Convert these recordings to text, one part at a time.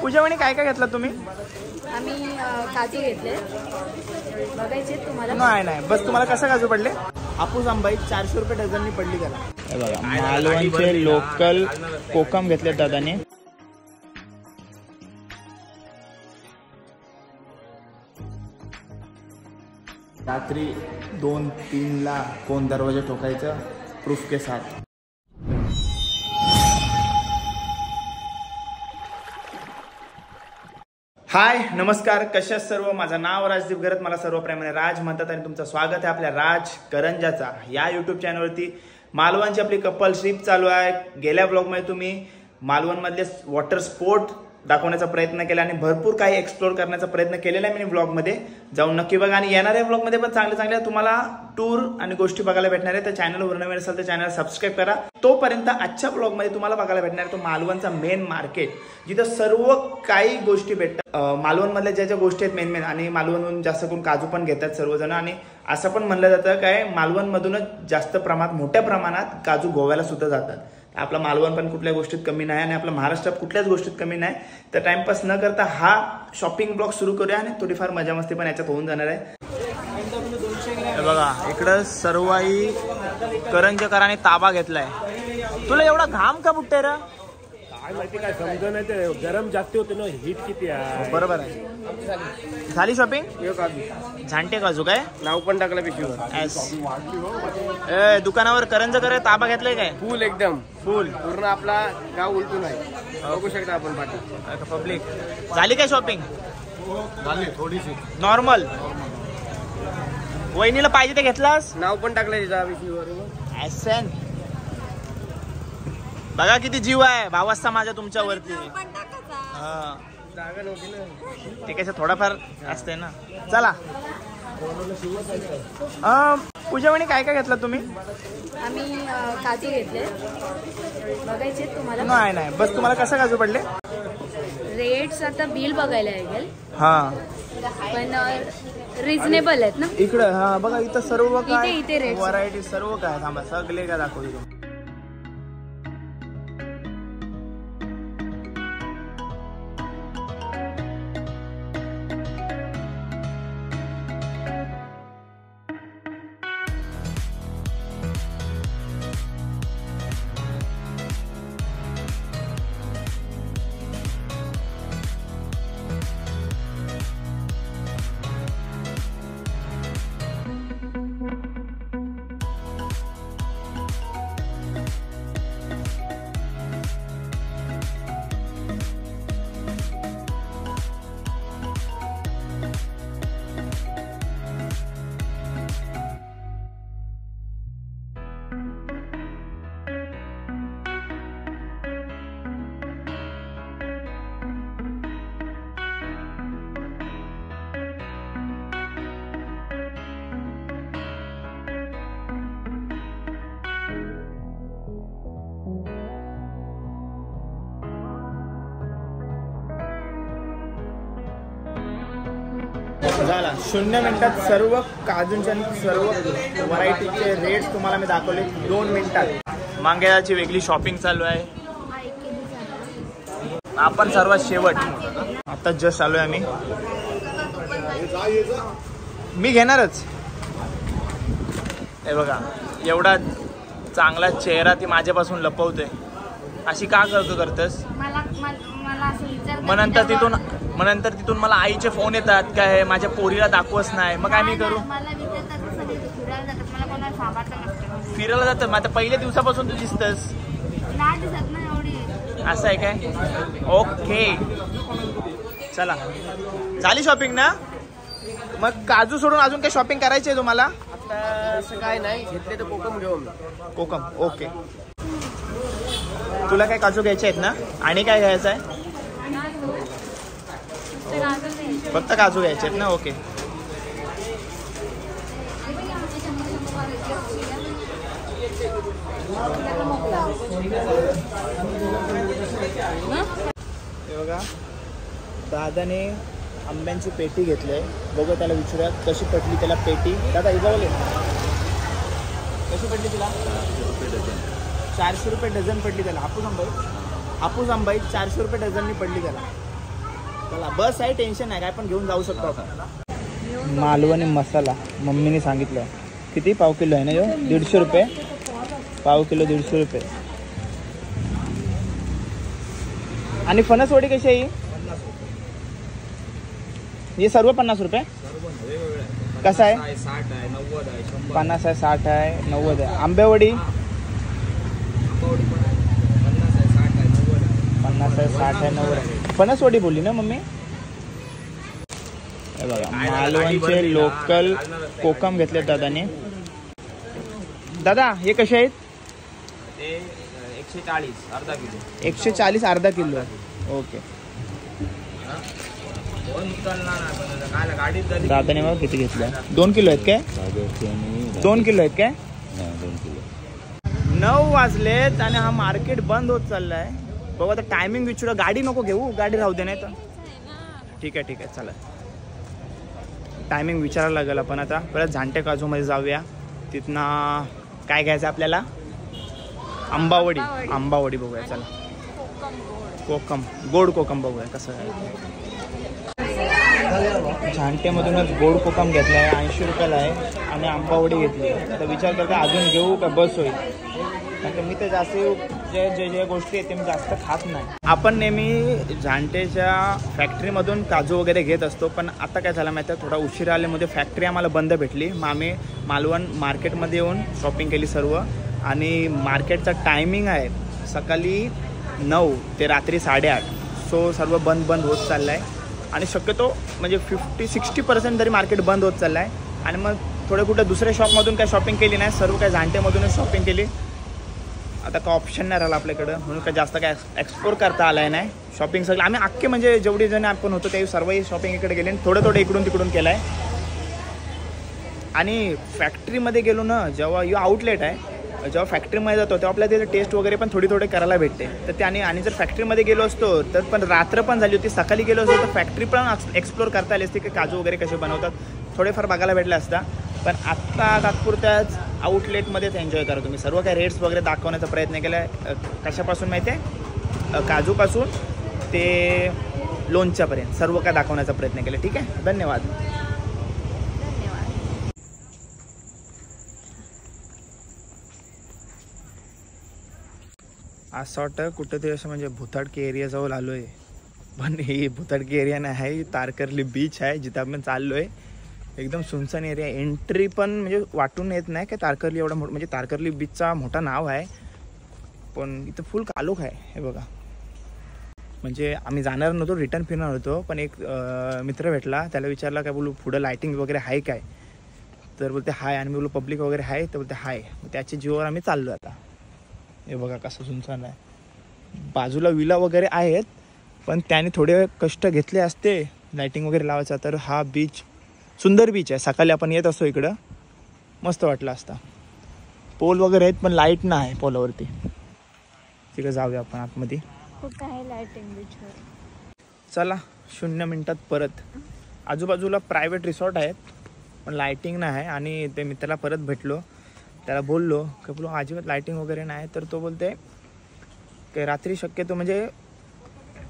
पूजावाणी काय काय घेतलं तुम्ही? आम्ही काजू घेतले, बघायचे तुम्हाला? नाही, बस तुम्हाला कसं काजू पडले? हापूस आंबाई 400 रुपये डझननी पडली त्याला. हे बघा, मालवणचे लोकल कोकम घेतले दादाने. रात्री 2-3 ला कोण दरवाजा ठोकायचं प्रूफ के साथ. हाय नमस्कार, कशा सर्व. माझं नाव राजदीप गरत, मला सर्व प्रेमाने राज म्हणतात आणि तुमचं स्वागत आहे आपल्या राज करंजाचा या यूट्यूब चॅनलवरती. मालवणची आपली कपल ट्रिप चालू आहे. गेल्या ब्लॉगमध्ये तुम्ही मालवणमधले वॉटर स्पोर्ट दाखवण्याचा प्रयत्न केला आणि भरपूर काही एक्सप्लोर करण्याचा प्रयत्न केलेला आहे मी ब्लॉगमध्ये. जाऊन नक्की बघा आणि येणाऱ्या ब्लॉगमध्ये पण चांगल्या तुम्हाला टूर आणि गोष्टी बघायला भेटणार आहे. तर चॅनलवर नवीन असेल तर चॅनल सबस्क्राईब करा. तोपर्यंत आजच्या ब्लॉगमध्ये तुम्हाला बघायला भेटणार तो मालवणचा मेन मार्केट, जिथं सर्व काही गोष्टी भेटतात. मालवणमधल्या ज्या गोष्टी आहेत मेन आणि मालवणहून जास्त करून काजू पण घेतात सर्वजण. आणि असं पण म्हणलं जातं काय मालवणमधूनच जास्त प्रमाणात मोठ्या प्रमाणात काजू गोव्याला सुद्धा जातात. आपला मालवण पण कुठल्या गोष्टीत कमी नाही आणि आपला महाराष्ट्रात कुठल्याच गोष्टीत कमी नाही. तर टाइमपास न करता हा शॉपिंग ब्लॉग सुरू करूया आणि थोडीफार मजा मस्ती पण याच्यात होऊन जाणार आहे. बघा इकडं सर्वाई करंजकरांनी ताबा घेतलाय. तुला एवढा घाम का बुट्टे रे? काय माहिती काय समजा नाही, ते गरम जास्त होते ना, हीट किती आहे. बरोबर आहे. झाली शॉपिंग? झांटे काजू काय नाव पण टाकलं पिशवीवर. दुकानावर करंजकर ताबा घेतलाय काय? फुल एकदम फुल पूर्ण आपला गाव उलटून आहे, बघू शकता आपण पाठी पब्लिक. झाली काय शॉपिंग? झाली थोडीशी नॉर्मल. वहिनीला पाहिजे ते घेतलास? नाव पण टाकलं त्याच्या पिशवीवर. एसन बघा किती जीव आहे भाव असता माझ्या तुमच्यावरती. जागा नव्हती ना, ते कसं थोडाफार असते ना. चला पूजावाणी काय काय घेतलं तुम्ही? आम्ही काजू घेतले, बघायचे तुम्हाला? नाही, बस तुम्हाला कसं काजू पडले? रेट्स आता बिल बघायला लागेल. हा पण रिझनेबल आहेत ना इकडं. हा बघा इथं सर्व काय इथे रेट व्हरायटी सर्व काय. थांबा सगळे काय दाखवतो. झाला 0 मिनिटात सर्व काजूंच्या सर्व व्हरायटीचे रेट्स तुम्हाला मी दाखवले 2 मिनिटात. मांगेराची वेगळी शॉपिंग चालू आहे. आपण सर्वात शेवट आता जस्ट आलोय आम्ही. मी घेणारच. हे बघा एवढा चांगला चेहरा ती माझ्यापासून लपवते. अशी का करतस? मग नंतर तिथून मला आईचे फोन येतात काय माझ्या पोरीला दाखवच नाही. मग काय मी करू? फिरायला जातात मग आता पहिल्या दिवसापासून तू दिसतस. असं आहे काय? ओके चला झाली शॉपिंग ना. मग काजू सोडून अजून काही शॉपिंग करायची आहे तुम्हाला? आता असं काय नाही, घेतले तर कोकम घेऊन. कोकम ओके. तुला काय काजू घ्यायचे आहेत ना? आणि काय घ्यायचं आहे? फक्त काजू घ्यायचे आहेत ना. ओके हे बघा दादाने आंब्यांची पेटी घेतली. बघू त्याला विचारूया कशी पडली त्याला पेटी. दादा इजावले कशी पडली तुला? 400 रुपये डझन पडली त्याला. हापूस आंबाई 400 रुपये डझननी पडली त्याला. चला बस आहे, टेन्शन नाही, काय पण घेऊन जाऊ शकतो आपण. मालवणी मसाला मम्मीने सांगितलं. किती पाव किलो आहे ना यो? 150 रुपये पाव किलो, 150 रुपये. आणि फणसवडी कशी आहे ही? सर्व 50 रुपये. कसं आहे? 50 आहे, 60 आहे, 90 आहे. आंबेवडी 50 आहे, 60 आहे, 90 आहे. फणसवडी बोलली ना मम्मी? हे बघा मालवणचे लोकल कोकम घेतले दादाने. दादा हे कसे आहेत? 140 अर्धा किलो. 140 अर्धा किलो. ओके. दादाने बघा किती घेतलं. 2 किलो आहेत काय? 2 किलो आहेत काय? 9 वाजलेत आणि हा मार्केट बंद होत चाललाय. बघू आता टायमिंग विचारू. गाडी नको घेऊ, गाडी राहू दे नाही तर. ठीक आहे ठीक आहे चला. टायमिंग विचारायला लागेल आपण आता. परत झांटे काजूमध्ये जाऊया. तिथनं काय घ्यायचं आपल्याला? आंबावडी. आंबावडी बघूया चला. कोकम, गोड कोकम बघूया कसं आहे. झांटेमधूनच गोड कोकम घेतला आहे, 80 रुपयाला आहे. आणि आंबावडी घेतली. आता विचार करता अजून घेऊ का बस होईल. कारण मी तर जास्त जे गोष्टी आहेत ते मी जास्त खात नाही. आपण नेहमी झांटेच्या फॅक्टरीमधून काजू वगैरे घेत असतो. पण आता काय झालं माहिती आहे, थोडा उशीर आल्यामध्ये फॅक्टरी आम्हाला बंद भेटली. मग आम्ही मालवण मार्केटमध्ये येऊन शॉपिंग केली सर्व. आणि मार्केटचा टायमिंग आहे सकाळी 9 ते रात्री 8:30. सो सर्व बंद होत चाललं आहे. आणि शक्यतो म्हणजे 50-60% तरी मार्केट बंद होत चाललं आहे. आणि मग थोडं कुठं दुसऱ्या शॉपमधून काय शॉपिंग केली नाही, सर्व काय झांटेमधूनच शॉपिंग केली. आता काय ऑप्शन नाही राहिला आपल्याकडं, म्हणून काय जास्त काय एक्सप्लोर करता आलाय नाही. शॉपिंग सगळं आम्ही अख्खे म्हणजे जेवढी जण आपण होतो ते सर्वही शॉपिंग इकडे गेले. थोडं इकडून तिकडून केलं आहे. आणि फॅक्टरीमध्ये गेलो ना, जेव्हा यो आउटलेट आहे, जेव्हा फॅक्टरीमध्ये जातो तेव्हा आपल्याला तिथे टेस्ट वगैरे पण थोडी करायला भेटते. तर त्याने आणि जर फॅक्टरीमध्ये गेलो असतो तर पण रात्र पण झाली होती, सकाळी गेलो असतो तर फॅक्टरी पण एक्सप्लोर करता आली असते की काजू वगैरे कसे बनवतात, थोडेफार बघायला भेटले असता. पण आत्ता तात्पुरत्याच आउटलेटमध्येच एन्जॉय करा तुम्ही. सर्व काही रेट्स वगैरे दाखवण्याचा प्रयत्न केला आहे. कशापासून माहिती आहे? काजूपासून ते लोणच्यापर्यंत सर्व काय दाखवण्याचा प्रयत्न केला. ठीक आहे, धन्यवाद. असं वाटतं कुठंतरी असं म्हणजे भुताडकी एरियाजवळ आलो आहे. पण ही भुताडकी एरिया नाही आहे, तारकर्ली बीच आहे जिथं आपण चाललो आहे. एकदम सुनसान एरिया. एंट्री पण म्हणजे वाटून येत नाही की तारकर्ली एवढा मोठा, म्हणजे तारकर्ली बीचचा मोठा नाव आहे. पण इथं फुल कालोख आहे. हे बघा, म्हणजे आम्ही जाणार नव्हतो, रिटर्न फिरणार होतो. पण एक मित्र भेटला, त्याला विचारला काय बोलू पुढं लायटिंग वगैरे आहे काय, तर बोलते हाय. आणि मी बोलू पब्लिक वगैरे आहे, तर बोलते हाय. त्याच्या जीवावर आम्ही चाललो आता. हे बघा कसं सुनसान आहे. बाजूला विला वगैरे आहेत, पण त्याने थोडे कष्ट घेतले असते लायटिंग वगैरे लावायचा तर हा बीच सुंदर बीच आहे. सकाळी आपण येत असतो इकडं, मस्त वाटलं असता. पोल वगैरे आहेत पण लाईट नाही पोलावरती. तिकडे जाऊया आपण आतमध्ये. कुठं आहे लायटिंग बीचवर? चला 0 मिनिटात परत. आजूबाजूला प्रायव्हेट रिसॉर्ट आहेत पण लायटिंग नाही आहे. आणि ते मित्राला परत भेटलो, त्याला बोललो की बोलू अजिबात लायटिंग वगैरे नाही. तर तो बोलते की रात्री शक्यतो म्हणजे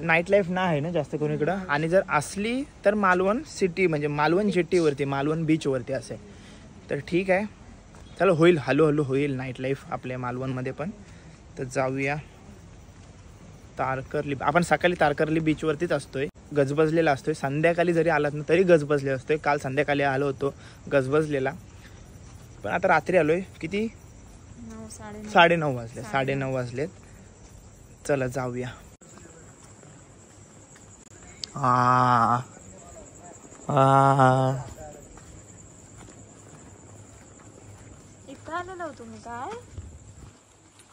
नाईट लाईफ नाही आहे ना जास्त करून इकडं. आणि जर असली तर मालवण सिटी म्हणजे मालवण जेटीवरती, मालवण बीचवरती असे. तर ठीक आहे, चला होईल, हळूहळू होईल नाईट लाईफ आपल्या मालवणमध्ये पण. तर जाऊया तारकर्ली. आपण सकाळी तारकर्ली बीचवरतीच असतोय, गजबजलेला असतोय. संध्याकाळी जरी आलात ना तरी गजबजले असतोय. काल संध्याकाळी आलो होतो गजबजलेला, पण आता रात्री आलोय. किती? 9:30 वाजले. 9:30 वाजलेत. चला जाऊया. इथं आलेलो तुम्ही काय?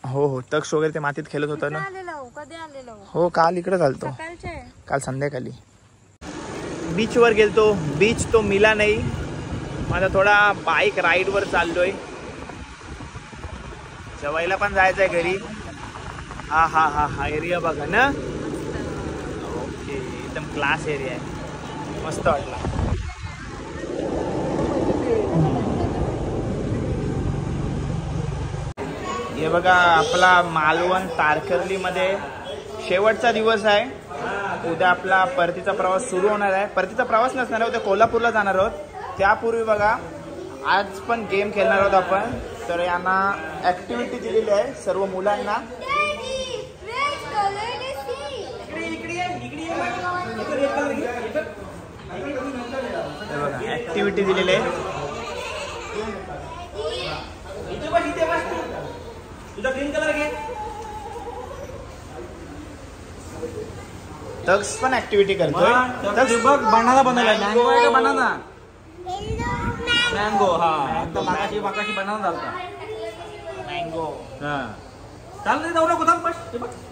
हो तक्ष वगैरे ते मातीत खेळत होता ना. कधी आलेलो? हो काल इकडे चालतो, काल संध्याकाळी बीचवर गेलतो. बीच तो मिला नाही. माझा थोडा बाईक राईडवर चाललोय. जेवायला पण जायचंय घरी. हा एरिया बघा ना. ओके, एकदम क्लास एरिया आहे, मस्त वाटला. हे बघा आपला मालवण तारकर्ली मध्ये शेवटचा दिवस आहे. उद्या आपला परतीचा प्रवास सुरू होणार आहे. परतीचा प्रवास नसणार आहे, उद्या कोल्हापूरला जाणार आहोत. त्यापूर्वी बघा आज पण गेम खेळणार आहोत आपण. तर यांना ऍक्टिव्हिटी दिलेली आहे सर्व मुलांना. ऍक्टिव्हिटी दिलेली आहे. तक्स पण ऍक्टिव्हिटी करतोय. बनाना बनवलाय. मँगो आहे का बनाना? मँगो. हा आता मागाशी बनाना झालता. मँगो. हा चाल रे, जाऊ नको थांब. बस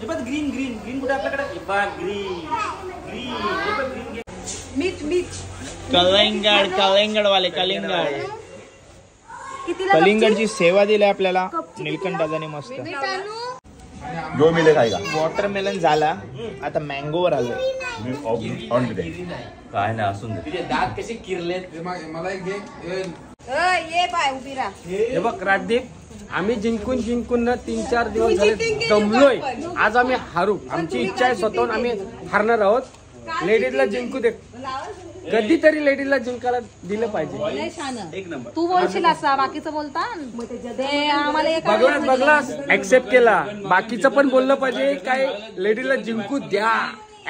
हे बघ ग्रीन ग्रीन ग्रीन कुठे आपल्याकडे? हे बघ ग्रीन ग्रीन. हे बघ ग्रीन. कलिंगड वाले कलिंगडची सेवा दिली आपल्याला नीलकंठ दादाने मस्त. जो मिले खाएगा. वॉटरमेलन झाला, आता मँगोवर आलोय. काय नाही असून दे. दात कसे किरलेत. मला एक घे. ये बाय उभी राहा. हे बघ राजदीप, आम्ही जिंकून ना 3-4 दिवस झाले दमलोय. आज आम्ही हारू. आमची इच्छा आहे स्वतःहून आम्ही हारणार आहोत. लेडीजला जिंकू दे, कधीतरी लेडीजला जिंकायला दिलं पाहिजे. एक नंबर. तू बोलशील असा, बाकीचं बोलता ते आम्हाला बघलास ऍक्सेप्ट केला. बाकीचं पण बोललं पाहिजे. काय लेडीजला जिंकू द्या.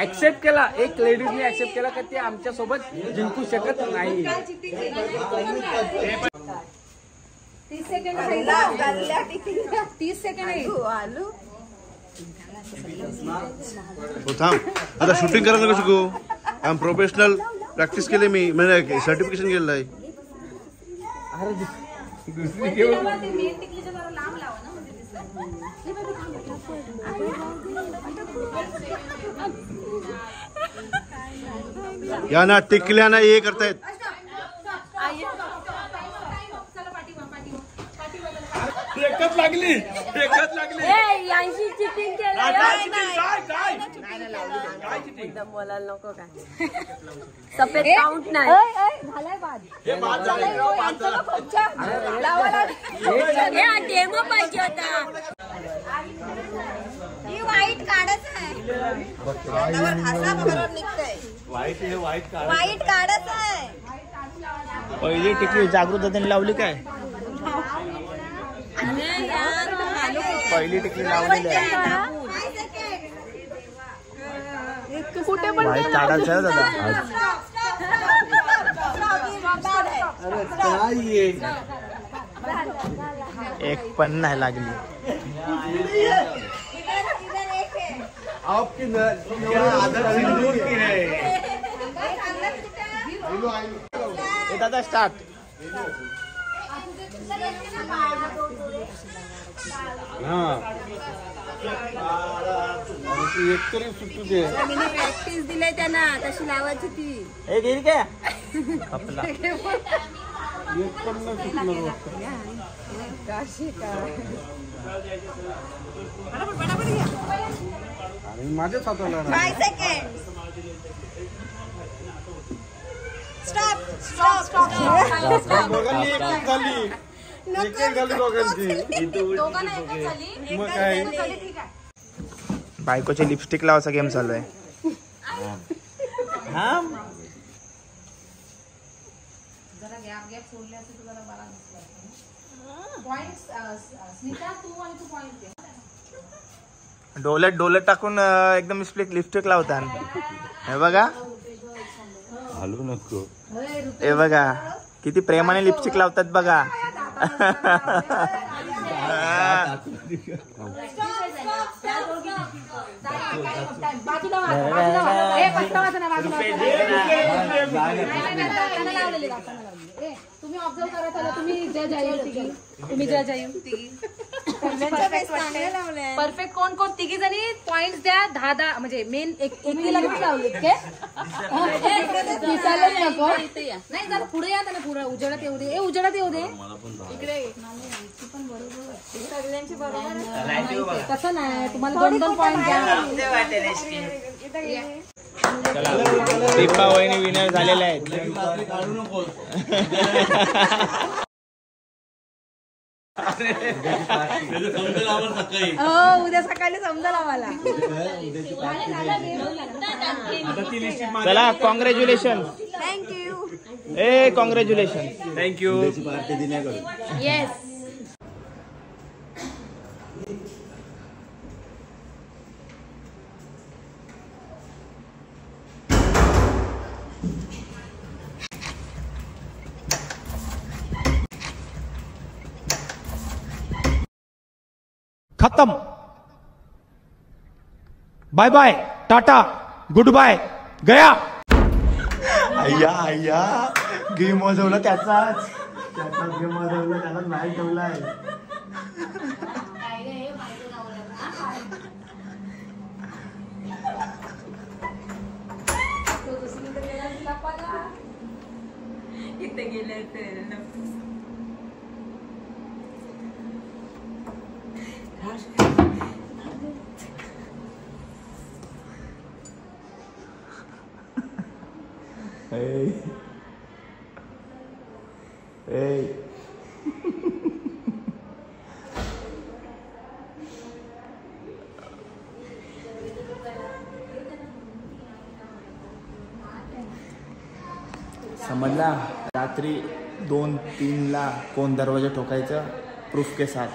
ऍक्सेप्ट केला. एक लेडीजने ऍक्सेप्ट केला का ते आमच्या सोबत जिंकू शकत नाही. 30 सेकंड. 30 सेकंड आहे. थांब आता शूटिंग करायला कसं शिकू. I am professional. प्रॅक्टिस केली मी, म्हणजे सर्टिफिकेशन केलेलं आहे. या ना टिकल्या ना हे करतायत. एकच लागली. यांशी चिटिंग केलं. बोलायला नको काय. सफेद काउंट नाही झालाय. बाद डेमो पाहिजे होता. ही वाईट काढच आहे. वाईट काढच आहे. पहिली टिकली जागृत दादांनी लावली काय? पहिली टिकली लावलेली आहे. कुठे पण वाईट काढायचं आहे दादा. एक पण नाही लागली. दादा स्टार्ट. प्रॅक्टिस दिले त्यांना तशी लावायची ती. एक येईल काय आपला. माझ्या साताला 5 सेकंड. Stop stop stop. दोघांनी एकच झाली. एकच झाली दोघांची. दोघांना एकच झाली. मग काय बायकोचे लिपस्टिक लावायचा गेम चालू आहे. हा जरा गॅप सोडले असते तुला बरा नसला. पॉइंट्स स्मिता तू आणि तू पॉइंट दे. डोलत टाकून एकदम लिपस्टिक लावतात. हे बघा. हलू नको. हे बघा किती प्रेमाने लिपस्टिक लावतात बघा. तुम्ही ऑब्झर्व करा. तुम्ही जज आहे. तुम्ही जज आहे. परफेक्ट कोण कोण तिघी जणी पॉइंट द्या. 10 म्हणजे मेन एकीला किती लावले नको. नाही जरा पुढे या ना. पुढे उजेडात येऊ दे. उजेडात येऊ दे. इकडे पण बरोबर सगळ्यांची बरोबर. तसं नाही तुम्हाला 2-2 पॉइंट द्या. दीपा वहिनी विनर झालेल्या आहेत. हो उद्या सकाळी समजेल आम्हाला. चला कॉंग्रॅच्युलेशन. थँक्यू. ए कॉंग्रॅच्युलेशन. थँक्यू. येस. खत्म. Bye bye tata goodbye गया. अय्या गेम वाजवला त्याचाच गेम वाजवला त्यालाच बाहेर ठेवलाय. इथे गेले समजला. रात्री 2-3 ला कोण दरवाजा ठोकायचं प्रूफ के साथ.